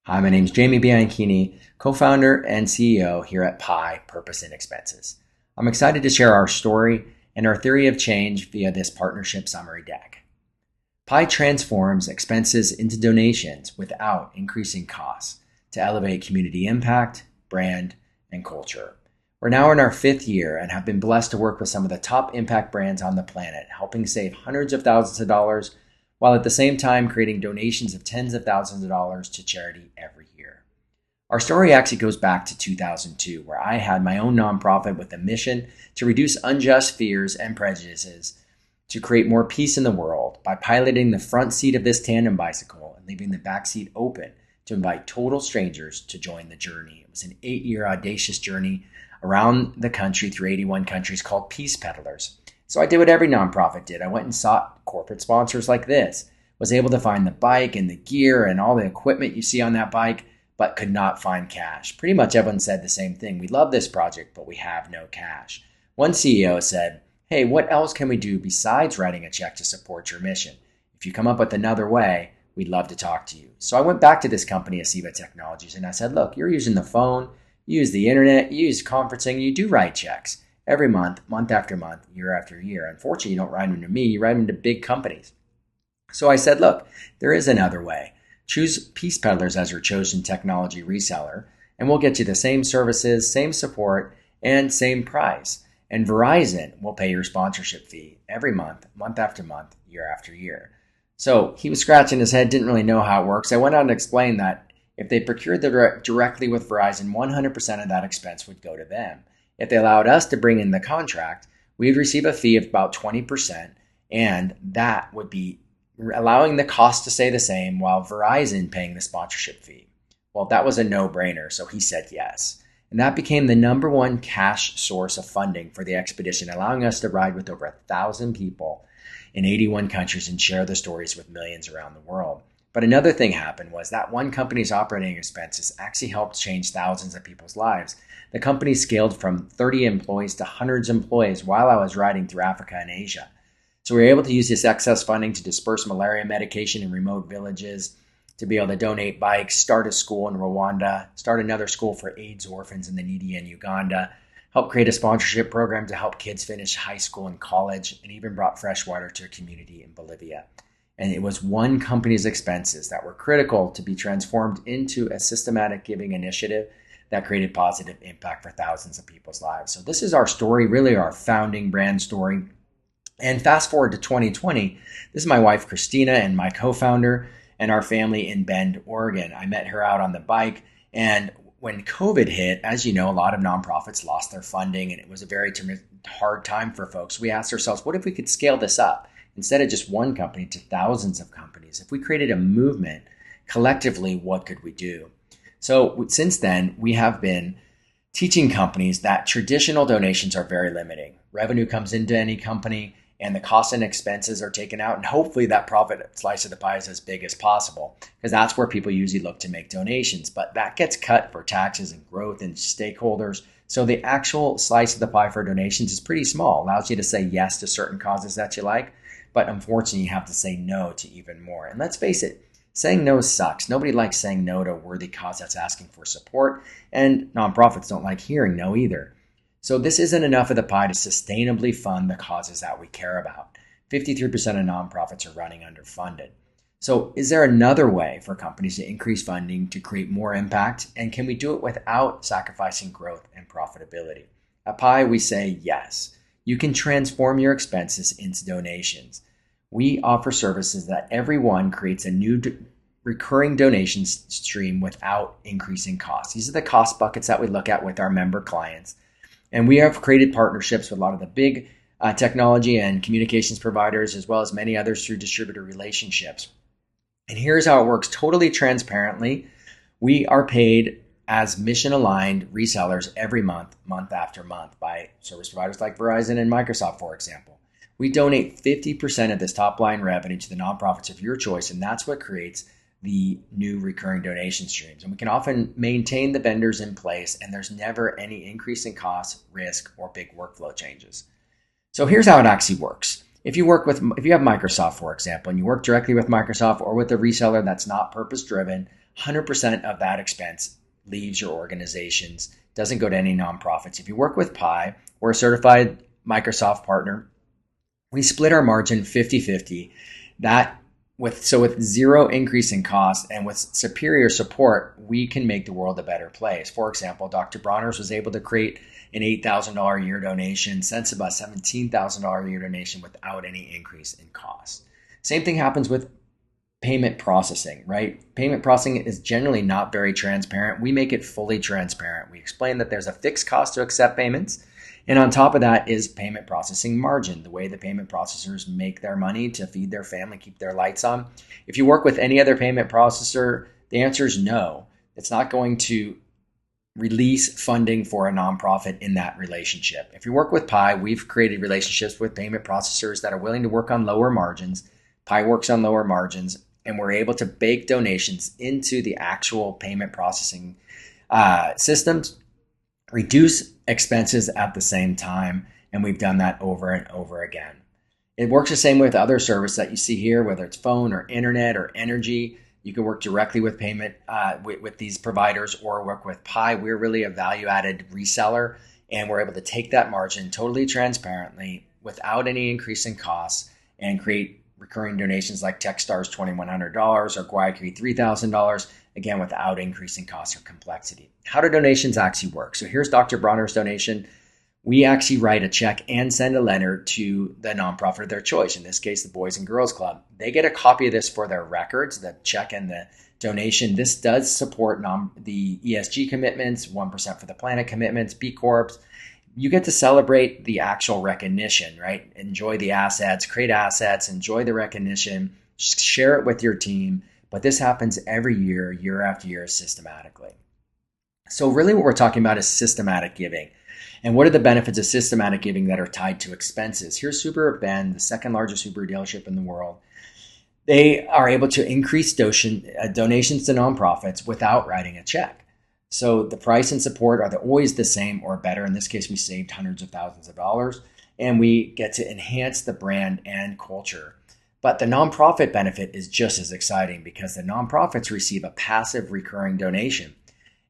Hi, my name is Jamie Bianchini, co-founder and CEO here at Pi Purpose and Expenses. I'm excited to share our story and our theory of change via this partnership summary deck. Pi transforms expenses into donations without increasing costs to elevate community impact, brand, and culture. We're now in our 5th year and have been blessed to work with some of the top impact brands on the planet, helping save hundreds of thousands of dollars while at the same time creating donations of tens of thousands of dollars to charity every year. Our story actually goes back to 2002, where I had my own nonprofit with a mission to reduce unjust fears and prejudices to create more peace in the world by piloting the front seat of this tandem bicycle and leaving the back seat open to invite total strangers to join the journey. It was an 8-year audacious journey around the country through 81 countries called Peace Peddlers. So I did what every nonprofit did. I went and sought corporate sponsors like this, was able to find the bike and the gear and all the equipment you see on that bike, but could not find cash. Pretty much everyone said the same thing. We love this project, but we have no cash. One CEO said, hey, what else can we do besides writing a check to support your mission? If you come up with another way, we'd love to talk to you. So I went back to this company, Aceva Technologies, and I said, look, you're using the phone, you use the internet, you use conferencing, you do write checks every month, month after month, year after year. Unfortunately, you don't write them to me, you write them to big companies. So I said, look, there is another way. Choose Peace Peddlers as your chosen technology reseller, and we'll get you the same services, same support, and same price. And Verizon will pay your sponsorship fee every month, month after month, year after year. So he was scratching his head, didn't really know how it works. I went on and explained that if they procured directly with Verizon, 100% of that expense would go to them. If they allowed us to bring in the contract, we'd receive a fee of about 20%, and that would be allowing the cost to stay the same while Verizon paying the sponsorship fee. Well, that was a no-brainer, so he said yes. And that became the number one cash source of funding for the expedition, allowing us to ride with over 1,000 people in 81 countries and share the stories with millions around the world. But another thing happened was that one company's operating expenses actually helped change thousands of people's lives. The company scaled from 30 employees to hundreds of employees while I was riding through Africa and Asia. So we were able to use this excess funding to disperse malaria medication in remote villages, to be able to donate bikes, start a school in Rwanda, start another school for AIDS orphans and the needy in Uganda, help create a sponsorship program to help kids finish high school and college, and even brought fresh water to a community in Bolivia. And it was one company's expenses that were critical to be transformed into a systematic giving initiative that created positive impact for thousands of people's lives. So this is our story, really our founding brand story. And fast forward to 2020, this is my wife, Christina, and my co-founder and our family in Bend, Oregon. I met her out on the bike. And when COVID hit, as you know, a lot of nonprofits lost their funding, and it was a very hard time for folks. We asked ourselves, what if we could scale this up? Instead of just one company to thousands of companies, if we created a movement collectively, what could we do? So since then, we have been teaching companies that traditional donations are very limiting. Revenue comes into any company and the costs and expenses are taken out. And hopefully that profit slice of the pie is as big as possible, because that's where people usually look to make donations. But that gets cut for taxes and growth and stakeholders. So the actual slice of the pie for donations is pretty small. Allows you to say yes to certain causes that you like. But unfortunately, you have to say no to even more. And let's face it, saying no sucks. Nobody likes saying no to a worthy cause that's asking for support. And nonprofits don't like hearing no either. So this isn't enough of the pie to sustainably fund the causes that we care about. 53% of nonprofits are running underfunded. So is there another way for companies to increase funding to create more impact? And can we do it without sacrificing growth and profitability? At Pi, we say yes. You can transform your expenses into donations. We offer services that everyone creates a new recurring donation stream without increasing costs. These are the cost buckets that we look at with our member clients. And we have created partnerships with a lot of the big technology and communications providers, as well as many others through distributor relationships. And here's how it works totally transparently. We are paid as mission-aligned resellers every month, month after month, by service providers like Verizon and Microsoft, for example. We donate 50% of this top-line revenue to the nonprofits of your choice, and that's what creates the new recurring donation streams. And we can often maintain the vendors in place, and there's never any increase in cost, risk, or big workflow changes. So here's how it actually works. If you have Microsoft, for example, and you work directly with Microsoft or with a reseller that's not purpose-driven, 100% of that expense leaves your organizations, doesn't go to any nonprofits. If you work with Pi, we're a certified Microsoft partner. We split our margin 50-50. With zero increase in cost and with superior support, we can make the world a better place. For example, Dr. Bronner's was able to create an $8,000 a year donation, Sensiba $17,000 a year donation without any increase in cost. Same thing happens with payment processing, right? Payment processing is generally not very transparent. We make it fully transparent. We explain that there's a fixed cost to accept payments. And on top of that is payment processing margin, the way the payment processors make their money to feed their family, keep their lights on. If you work with any other payment processor, the answer is no. It's not going to release funding for a nonprofit in that relationship. If you work with Pi, we've created relationships with payment processors that are willing to work on lower margins. Pi works on lower margins, and we're able to bake donations into the actual payment processing systems, reduce expenses at the same time, and we've done that over and over again. It works the same with other services that you see here, whether it's phone or internet or energy. You can work directly with payment with these providers or work with Pi. We're really a value-added reseller, and we're able to take that margin totally transparently without any increase in costs and create recurring donations like Techstars $2,100 or Guayaquil $3,000, again, without increasing costs or complexity. How do donations actually work? So here's Dr. Bronner's donation. We actually write a check and send a letter to the nonprofit of their choice, in this case, the Boys and Girls Club. They get a copy of this for their records, the check and the donation. This does support the ESG commitments, 1% for the planet commitments, B Corps. You get to celebrate the actual recognition, right? Enjoy the assets, create assets, enjoy the recognition, share it with your team. But this happens every year, year after year, systematically. So really what we're talking about is systematic giving. And what are the benefits of systematic giving that are tied to expenses? Here's Subaru of Bend, the second largest Subaru dealership in the world. They are able to increase donations to nonprofits without writing a check. So the price and support are always the same or better. In this case, we saved hundreds of thousands of dollars, and we get to enhance the brand and culture. But the nonprofit benefit is just as exciting because the nonprofits receive a passive recurring donation,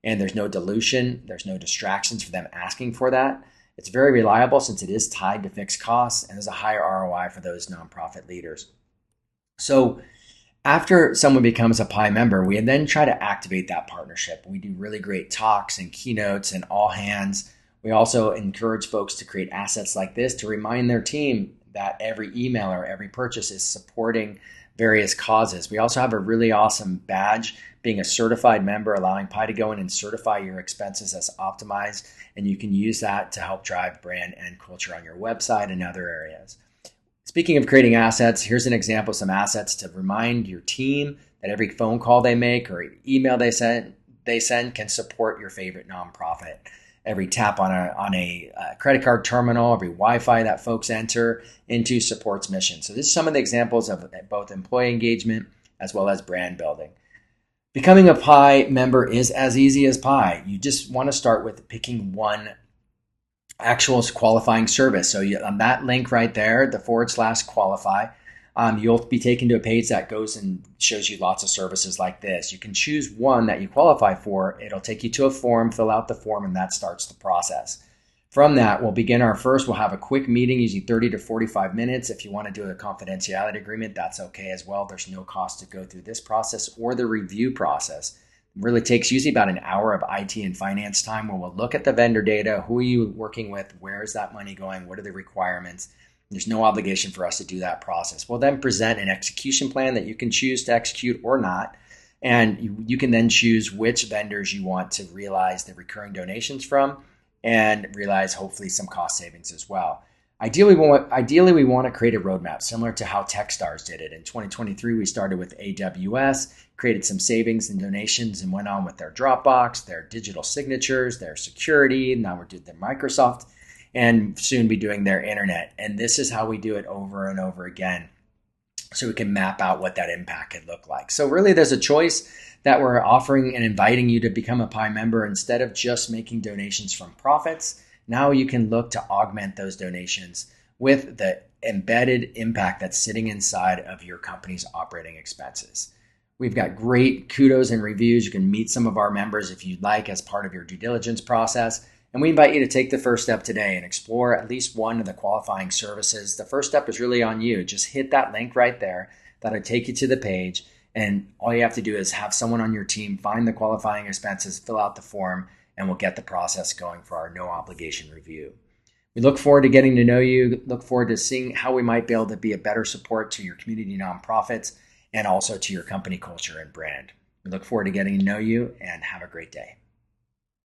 and there's no dilution, there's no distractions for them asking for that. It's very reliable since it is tied to fixed costs, and there's a higher ROI for those nonprofit leaders. So after someone becomes a Pi member, we then try to activate that partnership. We do really great talks and keynotes and all hands. We also encourage folks to create assets like this to remind their team that every email or every purchase is supporting various causes. We also have a really awesome badge, being a certified member, allowing Pi to go in and certify your expenses as optimized. And you can use that to help drive brand and culture on your website and other areas. Speaking of creating assets, here's an example of some assets to remind your team that every phone call they make or email they send can support your favorite nonprofit. Every tap on a credit card terminal, every Wi-Fi that folks enter into supports mission. So this is some of the examples of both employee engagement as well as brand building. Becoming a Pi member is as easy as pie. You just want to start with picking one actual qualifying service. So on that link right there, the /qualify, you'll be taken to a page that goes and shows you lots of services like this. You can choose one that you qualify for. It'll take you to a form, fill out the form, and that starts the process. From that, we'll have a quick meeting, usually 30 to 45 minutes. If you want to do a confidentiality agreement, that's okay as well. There's no cost to go through this process or the review process. It really takes usually about an hour of IT and finance time where we'll look at the vendor data. Who are you working with? Where is that money going? What are the requirements? There's no obligation for us to do that process. We'll then present an execution plan that you can choose to execute or not. And you can then choose which vendors you want to realize the recurring donations from and realize hopefully some cost savings as well. Ideally, we want to create a roadmap similar to how Techstars did it. In 2023, we started with AWS, created some savings and donations, and went on with their Dropbox, their digital signatures, their security. Now we're doing their Microsoft, and soon be doing their internet. And this is how we do it over and over again, so we can map out what that impact could look like. So really, there's a choice that we're offering and inviting you to become a Pi member instead of just making donations from profits. Now you can look to augment those donations with the embedded impact that's sitting inside of your company's operating expenses. We've got great kudos and reviews. You can meet some of our members if you'd like as part of your due diligence process. And we invite you to take the first step today and explore at least one of the qualifying services. The first step is really on you. Just hit that link right there. That'll take you to the page. And all you have to do is have someone on your team find the qualifying expenses, fill out the form, and we'll get the process going for our no obligation review. We look forward to getting to know you, look forward to seeing how we might be able to be a better support to your community nonprofits and also to your company culture and brand. We look forward to getting to know you and have a great day.